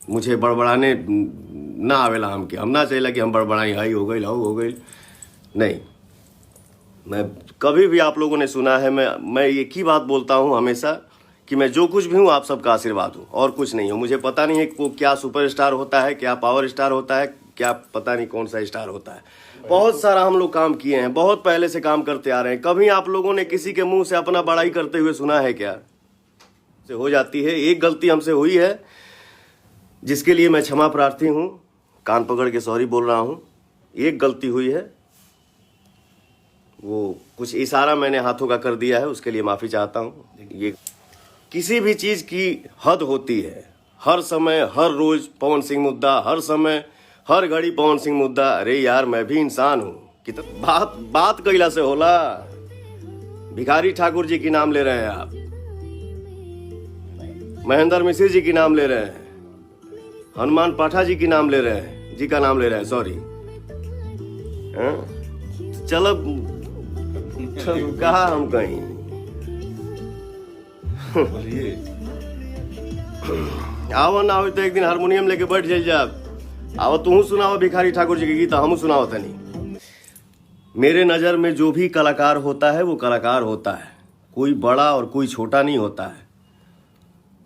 मुझे बड़बड़ाने ना आवेला हमके, हम ना चाहिए कि हम बड़बड़ाई हाई हो गई हाउ हो गई। नहीं, मैं कभी भी आप लोगों ने सुना है, मैं एक ही बात बोलता हूँ हमेशा कि मैं जो कुछ भी हूँ आप सबका आशीर्वाद हूँ और कुछ नहीं हूँ। मुझे पता नहीं है वो क्या सुपरस्टार होता है, क्या पावर स्टार होता है, क्या पता नहीं कौन सा स्टार होता है। बहुत सारा हम लोग काम किए हैं, बहुत पहले से काम करते आ रहे हैं। कभी आप लोगों ने किसी के मुंह से अपना बड़ाई करते हुए सुना है क्या? से हो जाती है, एक गलती हमसे हुई है जिसके लिए मैं क्षमा प्रार्थी हूँ, कान पकड़ के सॉरी बोल रहा हूँ। एक गलती हुई है, वो कुछ इशारा मैंने हाथों का कर दिया है, उसके लिए माफ़ी चाहता हूँ। ये किसी भी चीज़ की हद होती है, हर समय हर रोज़ पवन सिंह मुद्दा, हर समय हर घड़ी पवन सिंह मुद्दा। अरे यार, मैं भी इंसान हूँ, कितना बात कैला से होला। भिखारी ठाकुर जी की नाम ले रहे हैं आप, महेंद्र मिश्र जी की नाम ले रहे हैं, हनुमान पाठा जी की नाम ले रहे हैं, जी का नाम ले रहे हैं, सॉरी। चलो कहा हम कहीं आओ ना हो तो एक दिन हारमोनियम लेके बैठ जाइए आप, आओ तू सुनाओ भिखारी ठाकुर जी की गीत, हम सुनाओ तनी। मेरे नज़र में जो भी कलाकार होता है वो कलाकार होता है, कोई बड़ा और कोई छोटा नहीं होता है।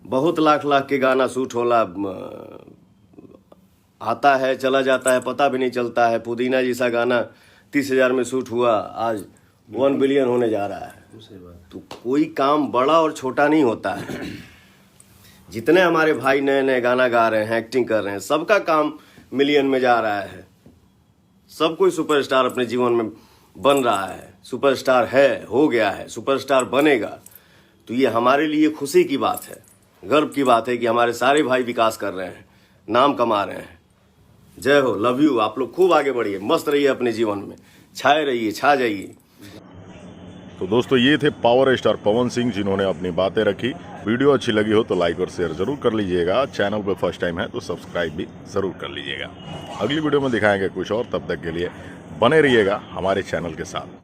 बहुत लाख के गाना शूट होला, आता है चला जाता है, पता भी नहीं चलता है। पुदीना जैसा गाना 30,000 में शूट हुआ, आज 1 बिलियन होने जा रहा है। तो कोई काम बड़ा और छोटा नहीं होता है। जितने हमारे भाई नए नए गाना गा रहे हैं, एक्टिंग कर रहे हैं, सबका काम मिलियन में जा रहा है। सब कोई सुपरस्टार अपने जीवन में बन रहा है, सुपरस्टार है, हो गया है, सुपरस्टार बनेगा। तो ये हमारे लिए खुशी की बात है, गर्व की बात है कि हमारे सारे भाई विकास कर रहे हैं, नाम कमा रहे हैं। जय हो, लव यू। आप लोग खूब आगे बढ़िए, मस्त रहिए अपने जीवन में, छाए रहिए, छा जाइए। तो दोस्तों, ये थे पावर स्टार पवन सिंह, जिन्होंने अपनी बातें रखी। वीडियो अच्छी लगी हो तो लाइक और शेयर जरूर कर लीजिएगा। चैनल पे फर्स्ट टाइम है तो सब्सक्राइब भी जरूर कर लीजिएगा। अगली वीडियो में दिखाएंगे कुछ और, तब तक के लिए बने रहिएगा हमारे चैनल के साथ।